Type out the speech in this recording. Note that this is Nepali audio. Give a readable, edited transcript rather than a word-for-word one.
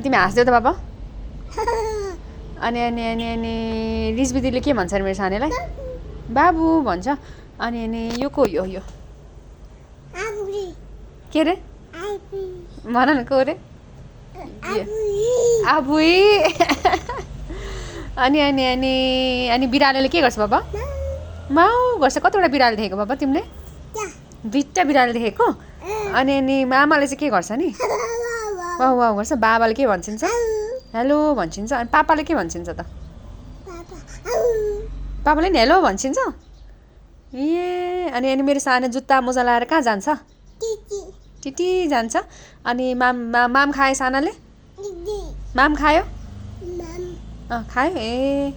तिमी हाँस्देऊ त बाबा अनि अनि अनि अनि रिजबी दिदीले के भन्छ अरे मेरो सानैलाई बाबु भन्छ अनि अनि यो को यो यो के रे भन न को रे आबुई अनि अनि अनि अनि बिरालोले के गर्छ बाबा माउ गर्छ कतिवटा बिरालो देखेको बाबा तिमीले 2टा बिरालो देखेको अनि अनि मामाले चाहिँ के गर्छ नि वाउ वाउ गर्छ बाबाले के भन्छिन्छ हेलो भन्छिन्छ अनि पापाले के भन्छिन्छ त पापाले नि हेलो भन्छिन्छ ए अनि अनि मेरो सानो जुत्ता मोजा लाएर कहाँ जान्छ टिटी जान्छ अनि माम खायो सानाले माम खायो खायो ए